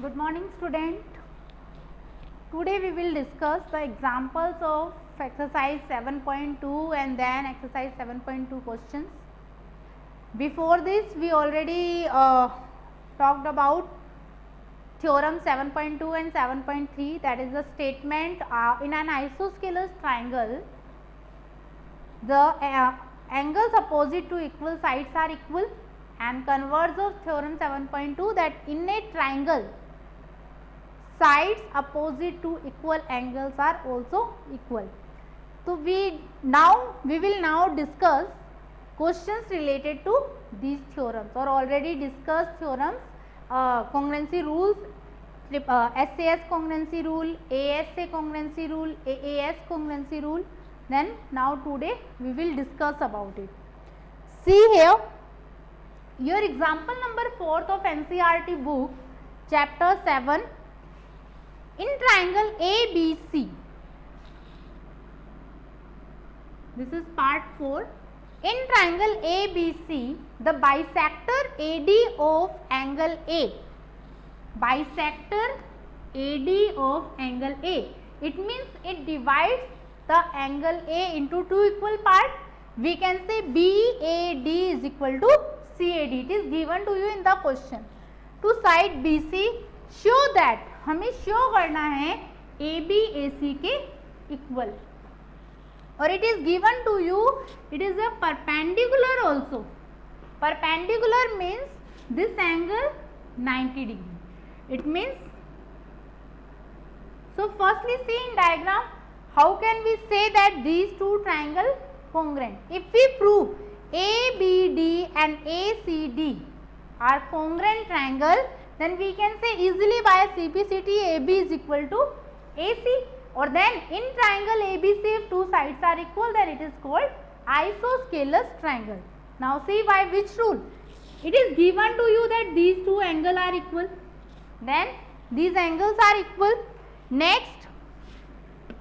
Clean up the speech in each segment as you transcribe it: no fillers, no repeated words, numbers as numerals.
Good morning, student. Today we will discuss the examples of exercise 7.2 and then exercise 7.2 questions. Before this we already talked about theorem 7.2 and 7.3, that is the statement in an isosceles triangle the angles opposite to equal sides are equal, and converse of theorem 7.2 that in a triangle sides opposite to equal angles are also equal. So we will now discuss questions related to these theorems, or already discussed theorems, congruency rules, SAS congruency rule, ASA congruency rule, AAS congruency rule. Then now today we will discuss about it. See here, your example number 4th of NCERT book, chapter 7. In triangle ABC, this is part 4. In triangle ABC, the bisector AD of angle A, bisector AD of angle A, it means it divides the angle A into two equal parts. We can say BAD is equal to CAD. It is given to you in the question. To side BC, show that, हमें show करना है AB AC के equal, और it is given to you, it is a perpendicular also. Perpendicular means this angle 90 degree. It means, so firstly see in diagram, how can we say that these two triangles congruent? If we prove ABD and ACD are congruent triangle, then we can say easily by CPCT AB is equal to AC, or then in triangle ABC if two sides are equal, then it is called isosceles triangle. Now see by which rule? It is given to you that these two angles are equal, then these angles are equal. Next,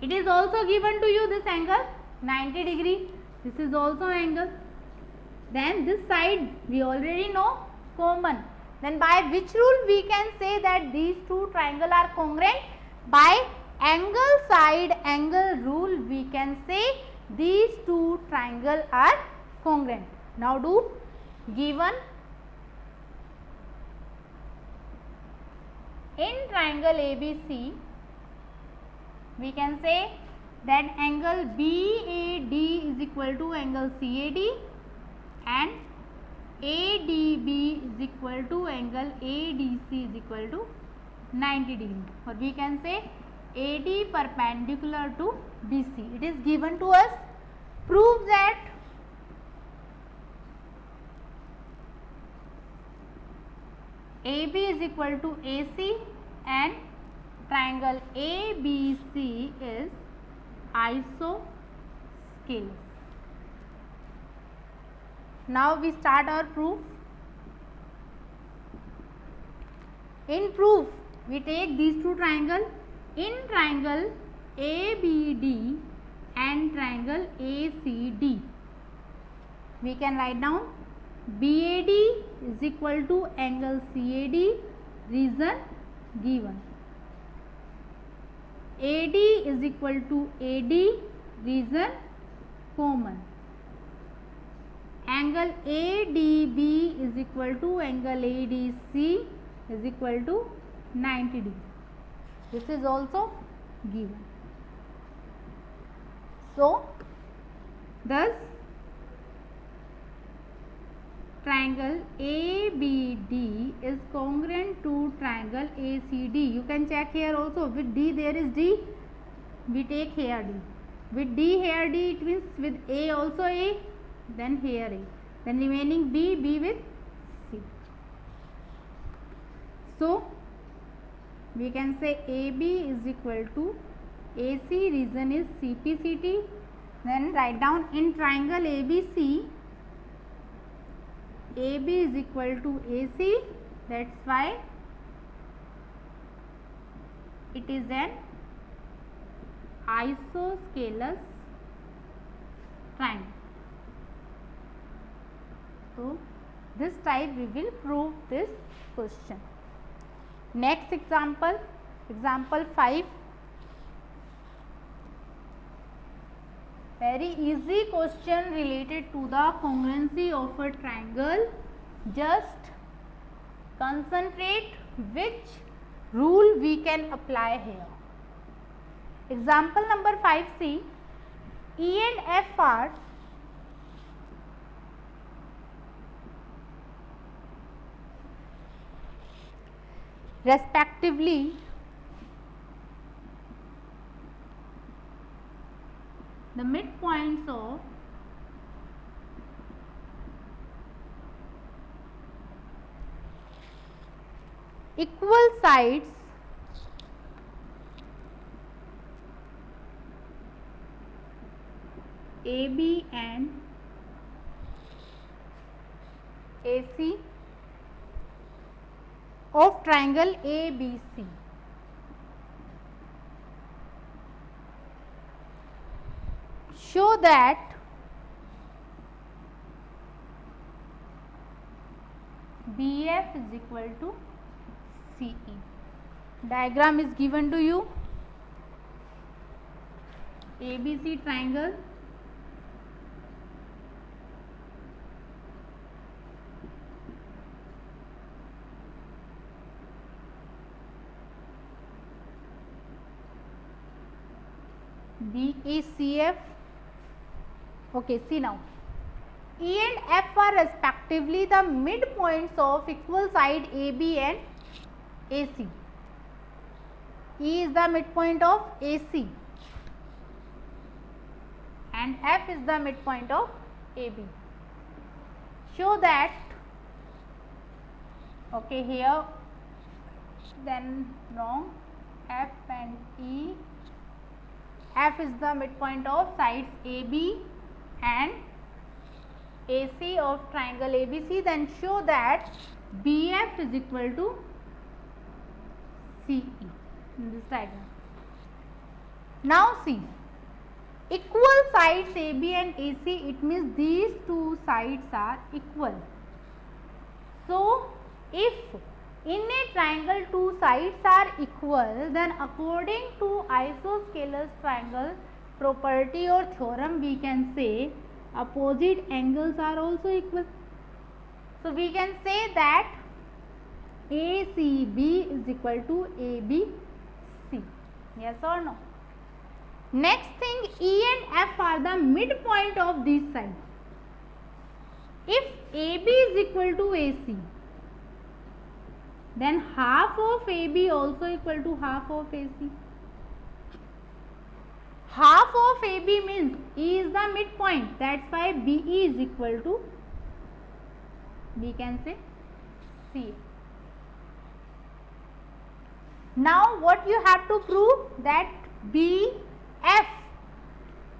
it is also given to you this angle 90 degree, this is also angle. Then this side we already know common. Then by which rule we can say that these two triangles are congruent? By angle side angle rule we can say these two triangles are congruent. Now do, given in triangle ABC, we can say that angle BAD is equal to angle CAD and ADB is equal to angle ADC is equal to 90 degree, or we can say AD perpendicular to BC. It is given to us. Prove that AB is equal to AC and triangle ABC is isosceles. Now we start our proof. In proof, we take these two triangles. In triangle ABD and triangle ACD, we can write down BAD is equal to angle CAD, reason given. AD is equal to AD, reason common. Angle ADB is equal to angle ADC is equal to 90 degree. This is also given. So, thus triangle ABD is congruent to triangle ACD. You can check here also, with D there is D, we take here D. With D here D, it means with A also A, then here A, then remaining B, B with C. So we can say AB is equal to AC, reason is CPCT. Then write down in triangle ABC, AB is equal to AC, that's why it is an isosceles triangle. So this type we will prove this question. Next example, example 5. Very easy question related to the congruency of a triangle. Just concentrate which rule we can apply here. Example number 5C. E and F are respectively the midpoints of equal sides AB and AC of triangle ABC. Show that BF is equal to CE. Diagram is given to you. ABC triangle, BECF. Okay, see now. E and F are respectively the midpoints of equal side AB and AC. E is the midpoint of AC and F is the midpoint of AB. Show that, okay, here then wrong, F and E. F is the midpoint of sides AB and AC of triangle ABC. Then show that BF is equal to CE in this diagram. Now see, equal sides AB and AC, it means these two sides are equal. So if in a triangle two sides are equal, then according to isosceles triangle property or theorem, we can say opposite angles are also equal. So we can say that ACB is equal to ABC. Yes or no? Next thing, E and F are the midpoint of these sides. If AB is equal to AC, then half of AB also equal to half of AC. Half of AB means E is the midpoint. That's why BE is equal to, we can say, CA. Now what you have to prove? That BF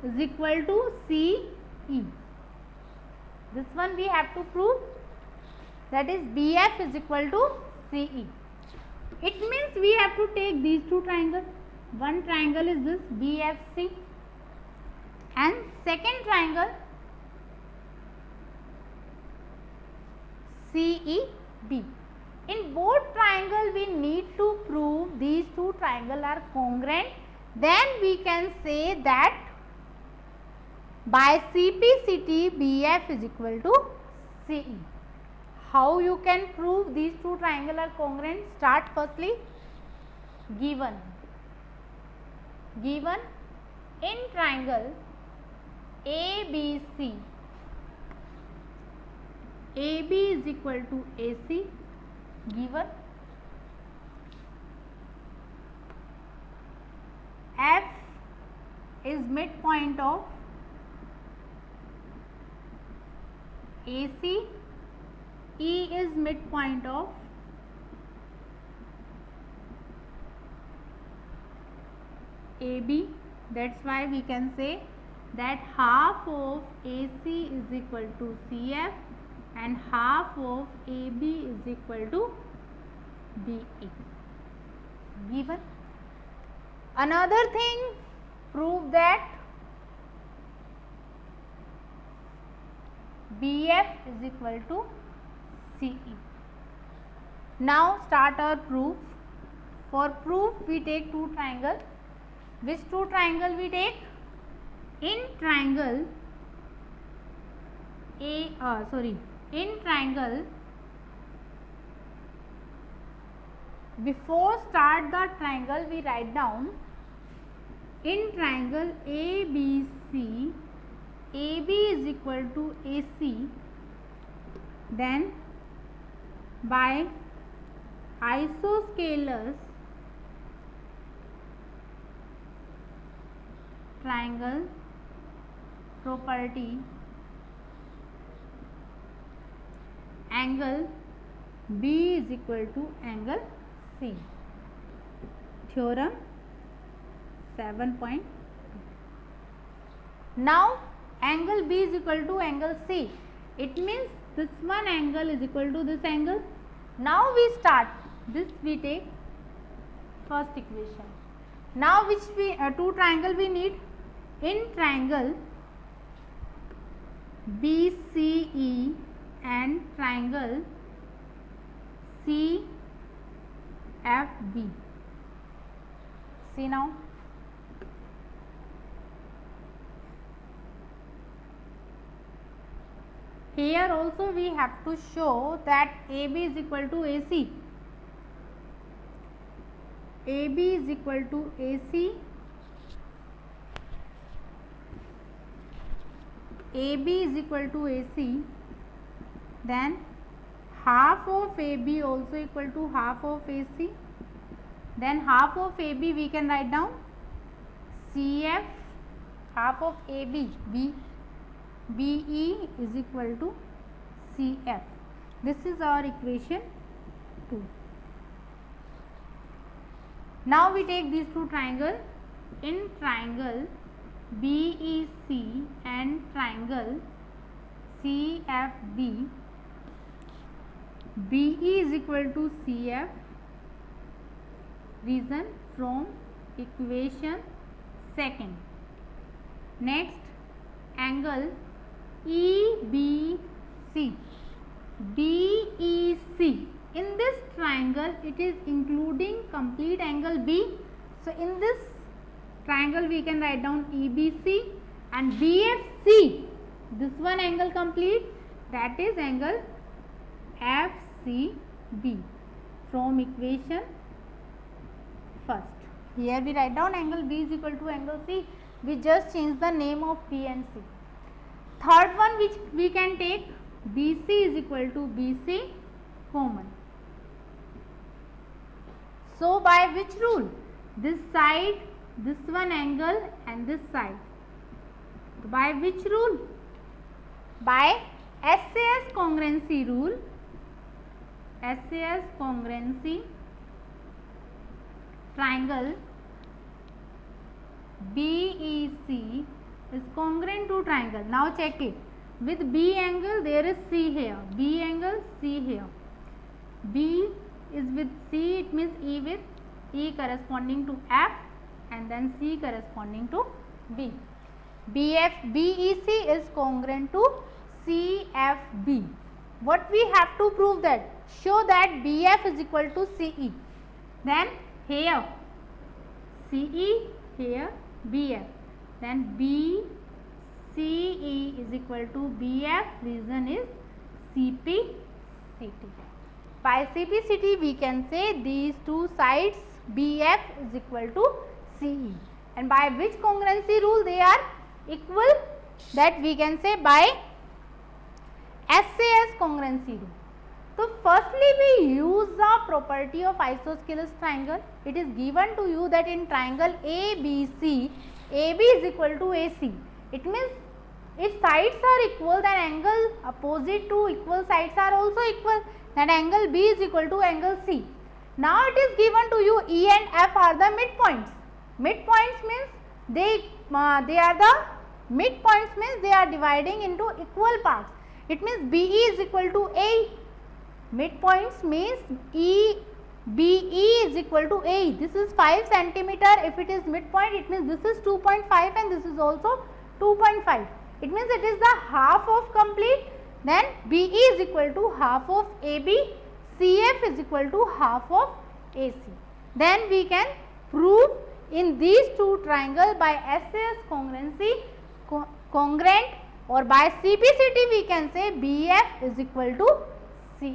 is equal to CE. This one we have to prove, that is BF is equal to CE. It means we have to take these two triangles. One triangle is this BFC and second triangle CEB. In both triangles we need to prove these two triangles are congruent. Then we can say that by CPCT BF is equal to CE. How you can prove these two triangles are congruent? Start firstly, given in triangle ABC, AB is equal to AC, given F is midpoint of AC, E is midpoint of AB. That's why we can say that half of AC is equal to CF and half of AB is equal to BE. Given. Another thing, prove that BF is equal to CE. Now start our proof. For proof we take two triangle. Which two triangle we take? In triangle before start the triangle we write down in triangle ABC, AB is equal to AC, then by isoscalars triangle property, angle B is equal to angle C. Theorem 7.2. Now angle B is equal to angle C. It means this one angle is equal to this angle. Now we start. This we take first equation. Now which two triangle we need? In triangle BCE and triangle CFB. See now. Here also we have to show that AB is equal to AC. AB is equal to AC. AB is equal to AC. Then half of AB also equal to half of AC. Then half of AB we can write down CF, half of AB BE is equal to CF. This is our equation 2. Now we take these two triangles. In triangle BEC and triangle CFB, BE is equal to CF. Reason from equation second. Next, angle EBC, BEC. In this triangle it is including complete angle B. So in this triangle we can write down EBC and BFC. This one angle complete, that is angle FCB from equation first. Here we write down angle B is equal to angle C. We just change the name of B and C. Third one which we can take, BC is equal to BC common. So by which rule? This side, this one angle and this side. So by which rule? By SAS congruency rule. SAS congruency, triangle BEC is congruent to triangle. Now check it. With B angle there is C here. B angle, C here. B is with C, it means E with E corresponding to F and then C corresponding to B. BEC is congruent to CFB. What we have to prove that? Show that BF is equal to CE. Then here CE, here BF. Then BCE is equal to BF. Reason is CPCT. By CPCT we can say these two sides BF is equal to CE. And by which congruency rule they are equal? That we can say by SAS congruency rule. So firstly we use the property of isosceles triangle. It is given to you that in triangle ABC, AB is equal to AC. It means if sides are equal, then angle opposite to equal sides are also equal. That angle B is equal to angle C. Now it is given to you E and F are the midpoints. Midpoints means they are the midpoints means they are dividing into equal parts. It means BE is equal to A. Midpoints means BE is equal to A. This is 5 centimeter. If it is midpoint, it means this is 2.5 and this is also 2.5. It means it is the half of complete. Then BE is equal to half of AB. CF is equal to half of AC. then we can prove in these two triangle by SAS congruency congruent, or by CPCT we can say BF is equal to CE.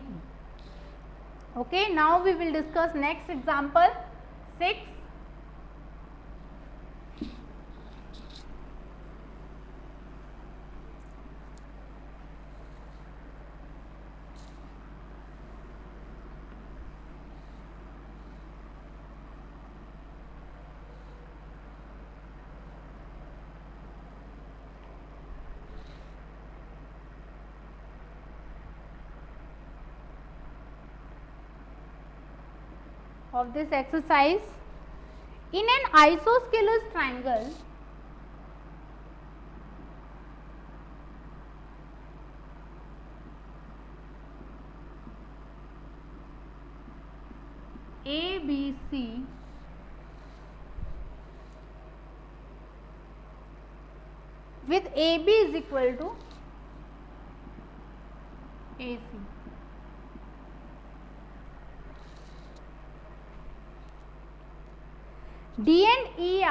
Okay, now we will discuss next example 6. Of this exercise, in an isosceles triangle, ABC with AB is equal to AC. D and E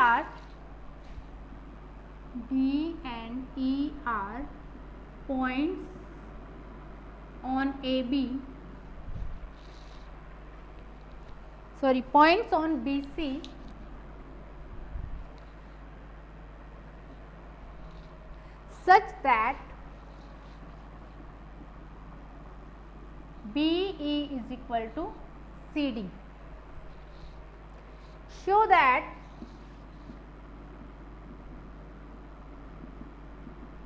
are points on AB, points on BC such that BE is equal to CD. Show that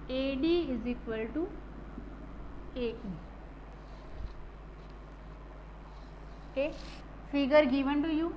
AD is equal to AE. Okay, figure given to you.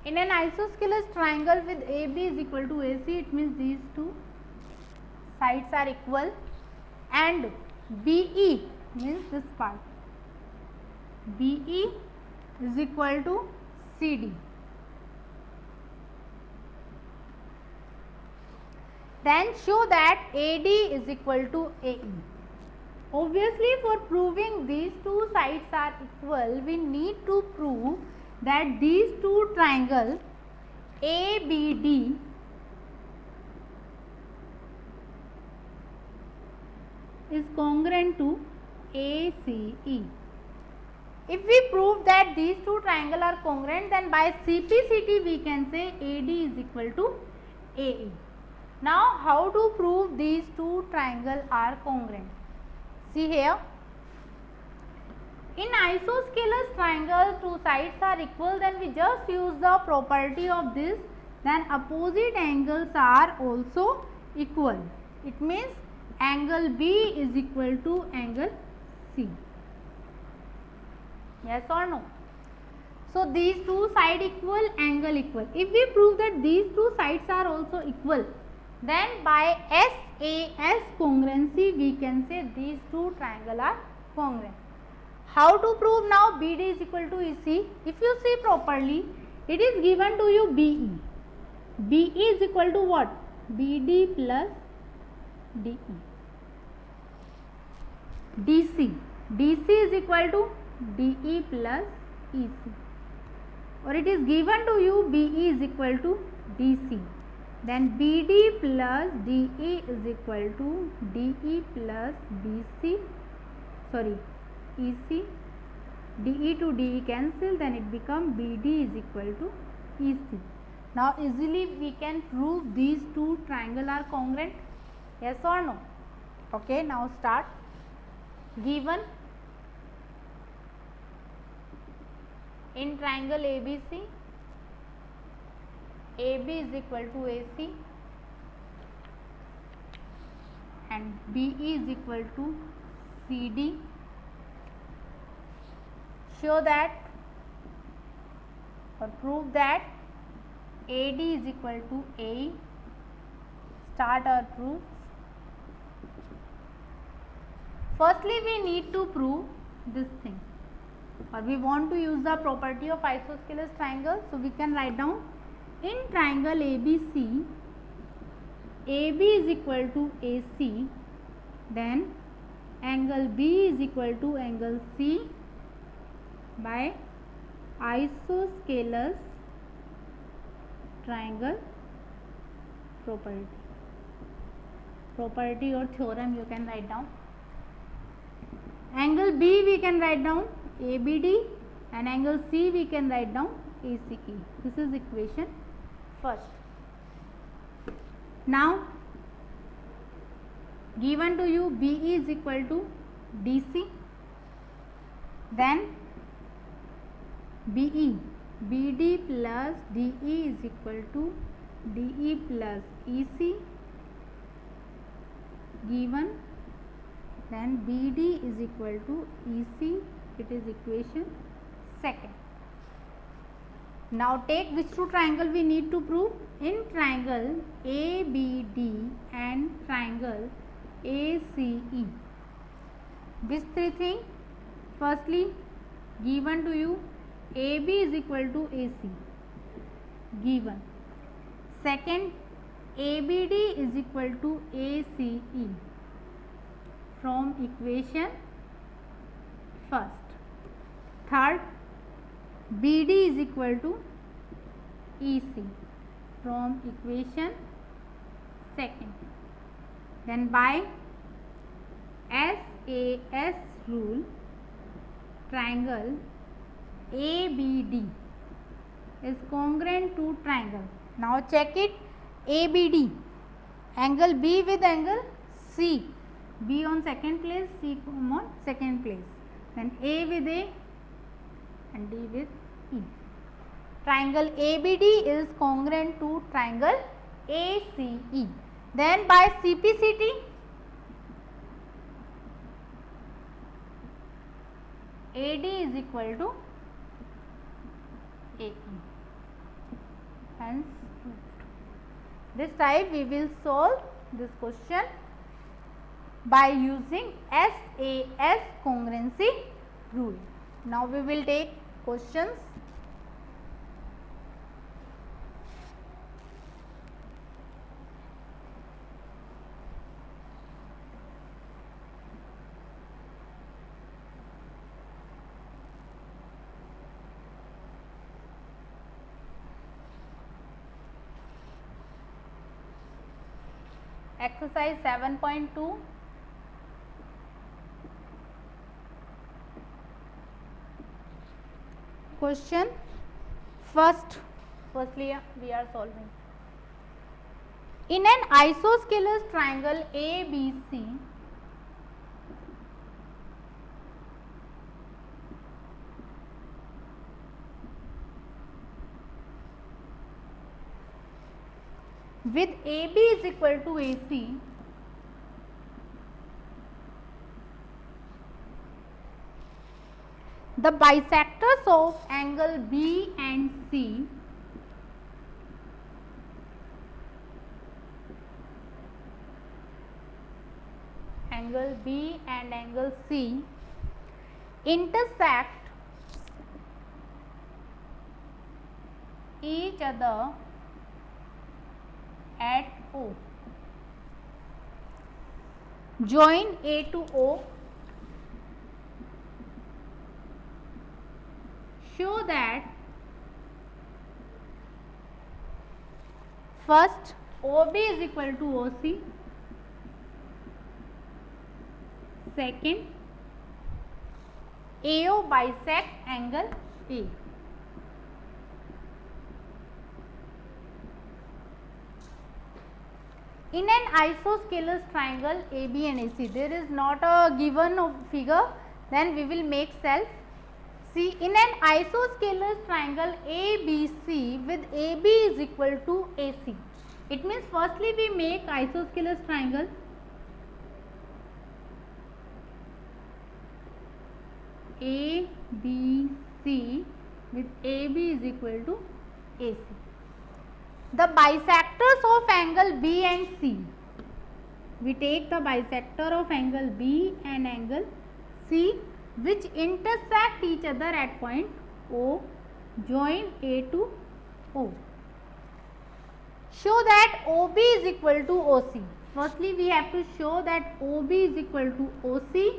In an isosceles triangle with AB is equal to AC, it means these two sides are equal, and BE means this part, BE is equal to CD. Then show that AD is equal to AE. Obviously, for proving these two sides are equal, we need to prove that these two triangles ABD is congruent to ACE. If we prove that these two triangles are congruent, then by CPCT we can say AD is equal to AE. Now, how to prove these two triangles are congruent? See here. In isosceles triangle, two sides are equal, then we just use the property of this, then opposite angles are also equal. It means angle B is equal to angle C. Yes or no? So, these two sides equal, angle equal. If we prove that these two sides are also equal, then by SAS congruency we can say these two triangles are congruent. How to prove now? BD is equal to EC. If you see properly, it is given to you BE. BE is equal to what? BD plus DE. DC. DC is equal to DE plus EC. Or it is given to you BE is equal to DC. Then BD plus DE is equal to DE plus BC. EC, DE to DE cancel, then it becomes BD is equal to EC. Now easily we can prove these two triangles are congruent. Yes or no? Okay, now start. Given in triangle ABC, AB is equal to AC and BE is equal to CD. show that or prove that AD is equal to AE. Start our proofs. Firstly, we need to prove this thing, or we want to use the property of isosceles triangle. So we can write down, in triangle ABC, AB is equal to AC, then angle B is equal to angle C by isosceles triangle property or theorem you can write down. Angle B we can write down ABD, and angle C we can write down ACE. This is equation first. Now given to you BE is equal to DC, then BD plus DE is equal to DE plus EC given, then BD is equal to EC. It is equation second. Now take which two triangle we need to prove? In triangle ABD and triangle ACE. These three things. Firstly, given to you AB is equal to AC, given. Second, ABD is equal to ACE from equation first. Third, BD is equal to EC from equation second. Then by SAS rule, triangle ABD is congruent to triangle. Now check it. ABD, angle B with angle C, B on second place, C on second place, then A with A and D with E. Triangle ABD is congruent to triangle ACE. Then by CPCT, AD is equal to AE. Hence proved. This type we will solve this question by using SAS congruency rule. Now we will take questions. Exercise 7.2. Question. Firstly we are solving. In an isosceles triangle ABC, with AB is equal to AC, the bisectors of angle B and C angle B and angle C intersect each other at O. Join A to O. Show that first OB is equal to OC, second AO bisect angle A. In an isosceles triangle AB and AC, there is not a given figure, then we will make self. See, in an isosceles triangle ABC with AB is equal to AC. It means firstly we make isosceles triangle. ABC with AB is equal to AC. The bisectors of angle B and C. We take the bisector of angle B and angle C which intersect each other at point O. Join A to O. Show that OB is equal to OC. Firstly, we have to show that OB is equal to OC,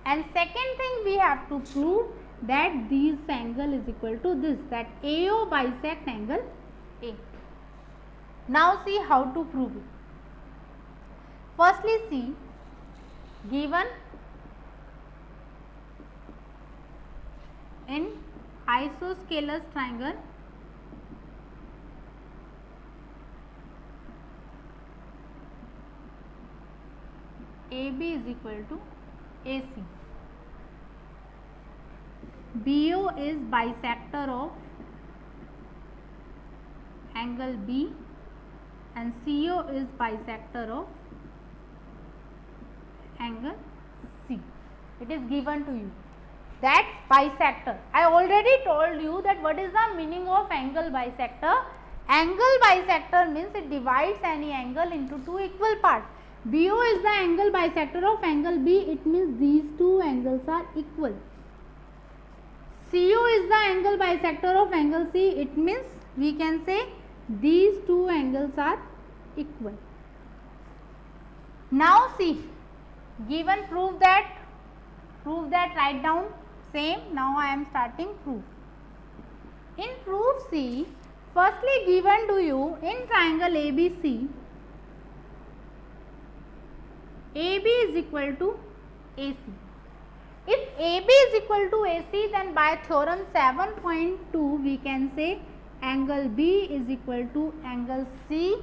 and second thing we have to prove that this angle is equal to this, that AO bisect angle A. Now see how to prove it. Firstly, see, given in isosceles triangle AB is equal to AC. BO is bisector of angle B and CO is bisector of angle C. It is given to you that bisector. I already told you that what is the meaning of angle bisector. Angle bisector means it divides any angle into two equal parts. BO is the angle bisector of angle B, it means these two angles are equal. CO is the angle bisector of angle C, it means we can say these two angles are equal. Now see, given prove that, write down same. Now I am starting proof. In proof see, firstly given to you in triangle ABC, AB is equal to AC. If AB is equal to AC, then by theorem 7.2 we can say angle B is equal to angle C.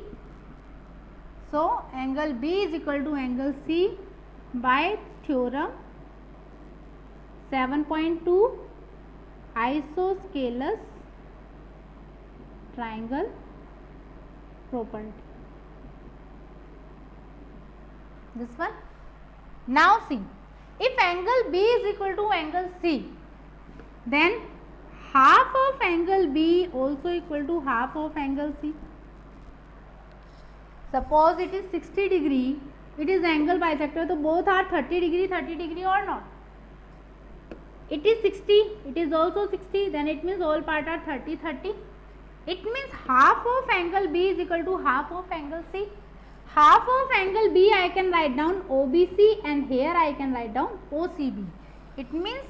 So, angle B is equal to angle C by theorem 7.2 isosceles triangle property. This one. Now see, if angle B is equal to angle C, then half of angle B also equal to half of angle C. Suppose it is 60 degree, it is angle bisector, so both are 30 degree or not. It is 60, it is also 60, then it means all part are 30. It means half of angle B is equal to half of angle C. Half of angle B I can write down OBC and here I can write down OCB. It means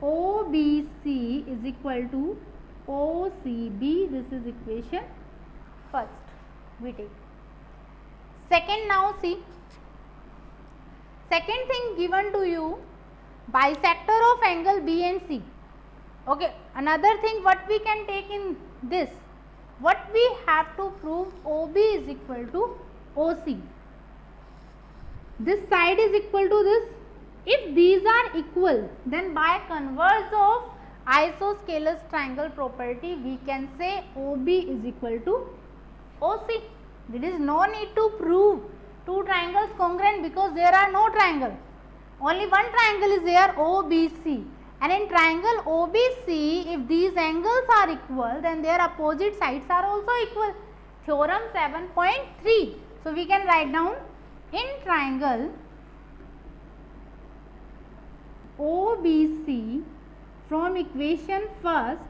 OBC is equal to OCB. This is equation first. We take. Second, now see. Second thing given to you, bisector of angle B and C. Okay. Another thing what we can take in this. What we have to prove, OB is equal to OC. This side is equal to this. If these are equal, then by converse of isosceles triangle property, we can say OB is equal to OC. There is no need to prove two triangles congruent because there are no triangles. Only one triangle is there, OBC. And in triangle OBC, if these angles are equal, then their opposite sides are also equal. Theorem 7.3. So, we can write down in triangle OBC from equation first,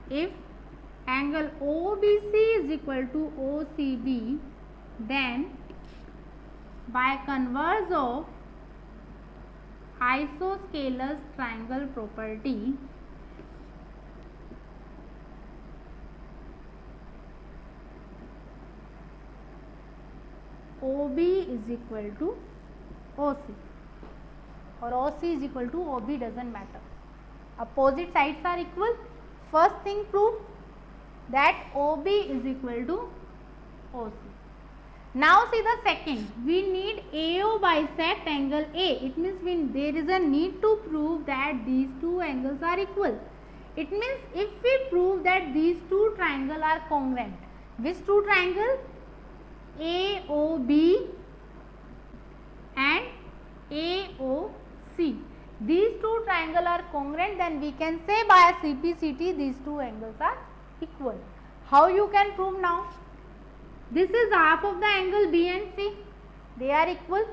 if angle OBC is equal to OCB, then by converse of isosceles triangle property, OB is equal to OC or OC is equal to OB, doesn't matter. Opposite sides are equal. First thing prove that OB is equal to OC. Now see the second, we need AO bisect angle A. It means there is a need to prove that these two angles are equal. It means if we prove that these two triangles are congruent, which two triangles? AOB and AOC. triangle are congruent, then we can say by CPCT these two angles are equal. How you can prove now? This is half of the angle B and C. They are equal.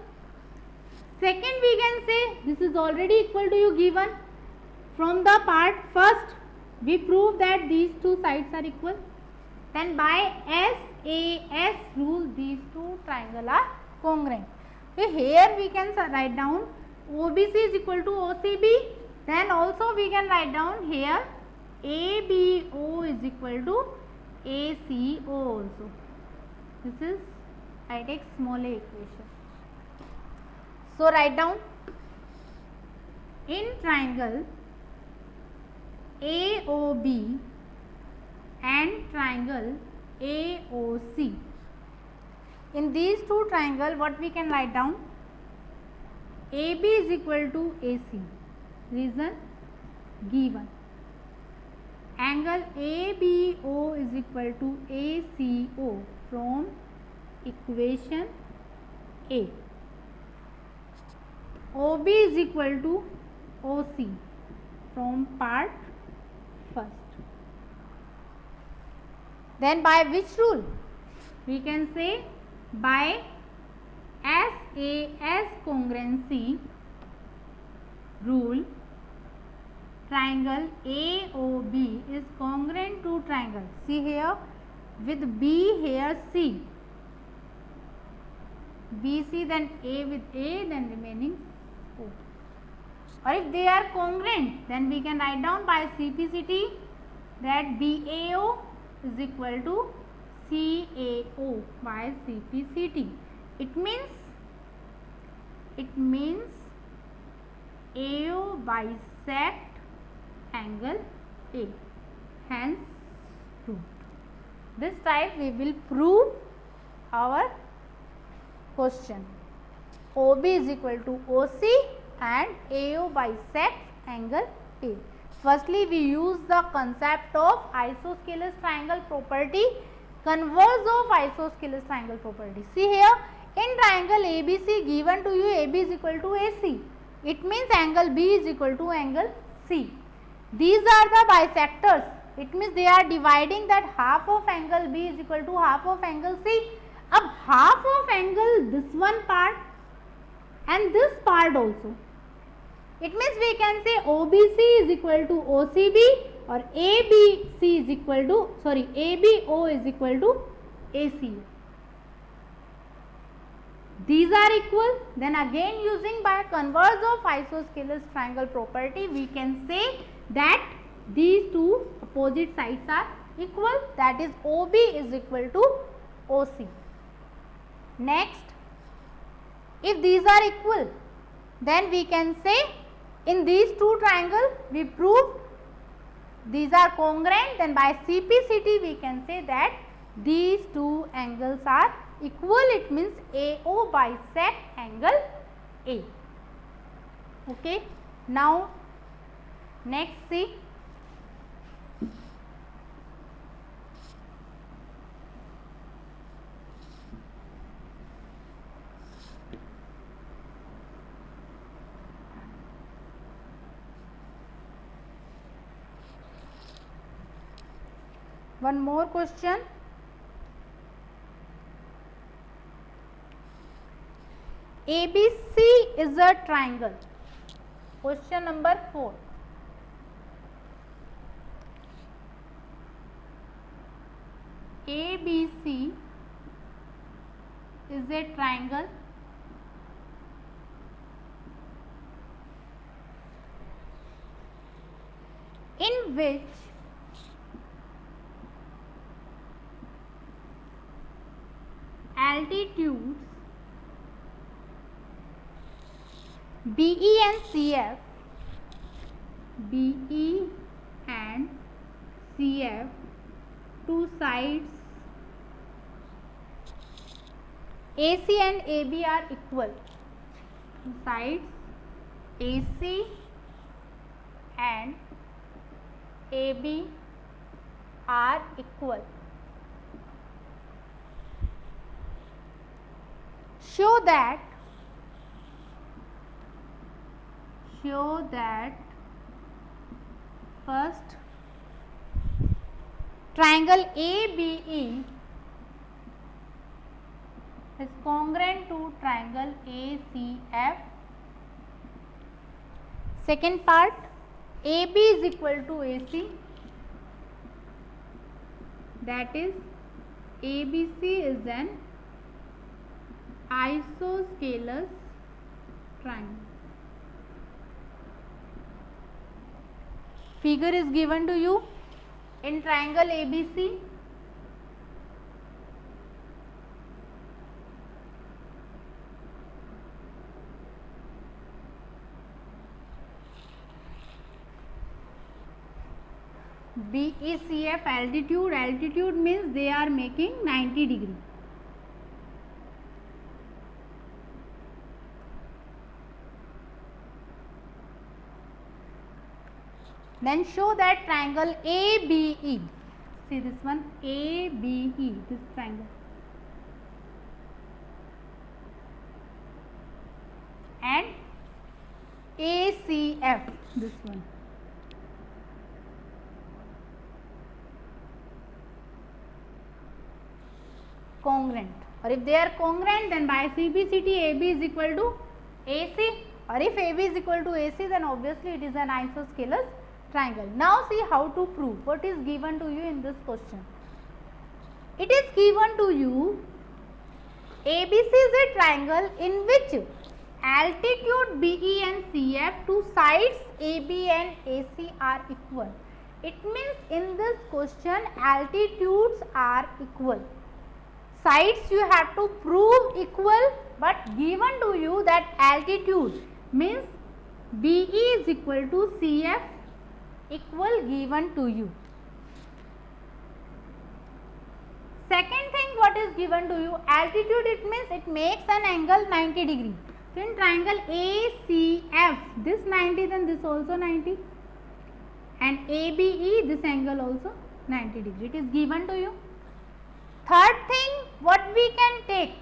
Second, we can say this is already equal to you given. From the part first, we prove that these two sides are equal. Then by SAS rule, these two triangles are congruent. So here we can write down OBC is equal to OCB. Then also we can write down here ABO is equal to ACO also. This is, I take small a equation. So write down in triangle AOB and triangle AOC. In these two triangles, what we can write down? AB is equal to AC. Reason given. Angle ABO is equal to ACO from equation A. OB is equal to OC from part first. Then by which rule? We can say by SAS congruency rule, triangle AOB is congruent to triangle. See here with B, here C. BC, then A with A, then remaining O. Or if they are congruent, then we can write down by CPCT that BAO is equal to CAO by CPCT. It means AO bisect angle A. Hence proved. This type we will prove our question. OB is equal to OC and AO bisect angle A. Firstly, we use the concept of isosceles triangle property, converse of isosceles triangle property. See here, in triangle ABC given to you, AB is equal to AC. It means angle B is equal to angle C. These are the bisectors. It means they are dividing that half of angle B is equal to half of angle C. Ab half of angle this one part and this part also. It means we can say OBC is equal to OCB or ABC is equal to, ABO is equal to ACO. These are equal. Then again using by converse of isosceles triangle property, we can say that these two opposite sides are equal. That is OB is equal to OC. Next, if these are equal, then we can say in these two triangles we proved these are congruent. Then by CPCT we can say that these two angles are equal. It means AO bisect angle A. Okay. Now next see. One more question. ABC is a triangle. Question number 4. ABC is a triangle in which altitudes BE and CF, two sides AC and AB are equal. Two sides AC and AB are equal. Show that First, triangle ABE is congruent to triangle ACF. Second part, AB is equal to AC, that is ABC is an isosceles triangle. Figure is given to you in triangle ABC. BECF altitude means they are making 90 degree. Then show that triangle ABE. See this one, ABE, this triangle. And ACF, this one. Congruent, or if they are congruent, then by CPCT AB is equal to AC, or if AB is equal to AC, then obviously it is an isosceles triangle. Now see how to prove what is given to you in this question. It is given to you ABC is a triangle in which altitude BE and CF, two sides AB and AC are equal. It means in this question altitudes are equal. Sides you have to prove equal, but given to you that altitude means BE is equal to CF equal given to you. Second thing, what is given to you? Altitude, it means it makes an angle 90 degree. So in triangle ACF, this 90, then this also 90, and ABE, this angle also 90 degree. It is given to you. Third thing, what we can take?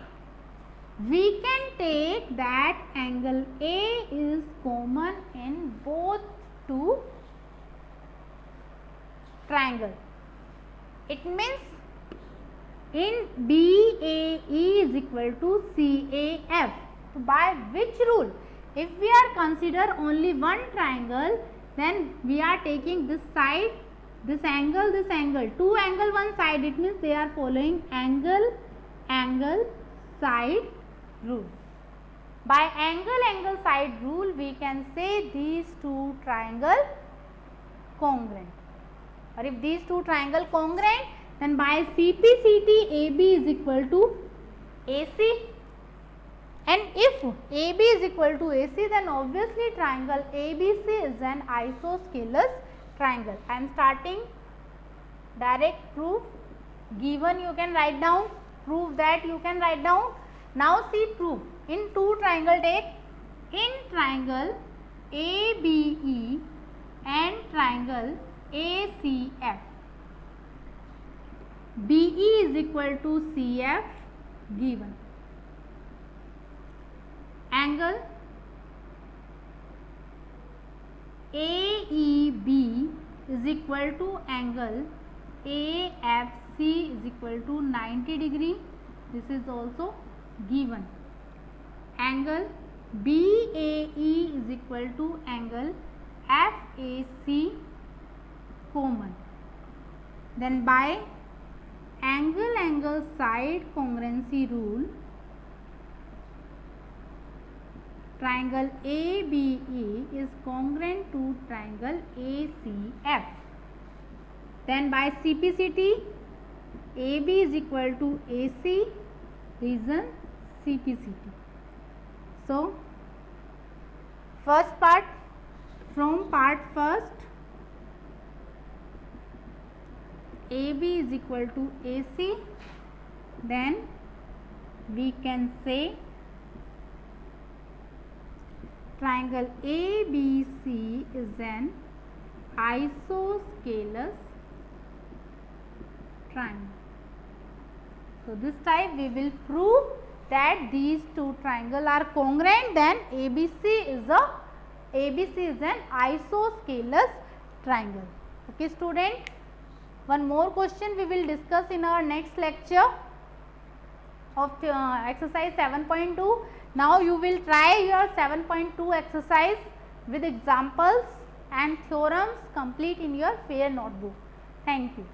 We can take that angle A is common in both two triangles. It means in BAE is equal to CAF. So by which rule? If we are consider only one triangle, then we are taking this side, this angle, two angle one side. It means they are following angle side rule. By angle side rule, we can say these two triangle congruent. Or if these two triangle congruent, then by CPCT AB is equal to AC. And if AB is equal to AC, then obviously triangle ABC is an isosceles triangle. I am starting direct proof. Given you can write down, prove that you can write down. Now see proof. In two triangle take, in triangle ABE and triangle ACF, BE is equal to CF given. Angle AEB is equal to angle AFC is equal to 90 degree. This is also given. Angle BAE is equal to angle FAC common. Then by angle side congruency rule, triangle ABE is congruent to triangle ACF. Then by CPCT, AB is equal to AC, reason CPCT. So, first part, from part first, AB is equal to AC, then we can say triangle ABC is an isosceles triangle. So this type we will prove that these two triangles are congruent, then ABC is an isosceles triangle. Okay student, one more question we will discuss in our next lecture of exercise 7.2. Now you will try your 7.2 exercise with examples and theorems complete in your fair notebook. Thank you.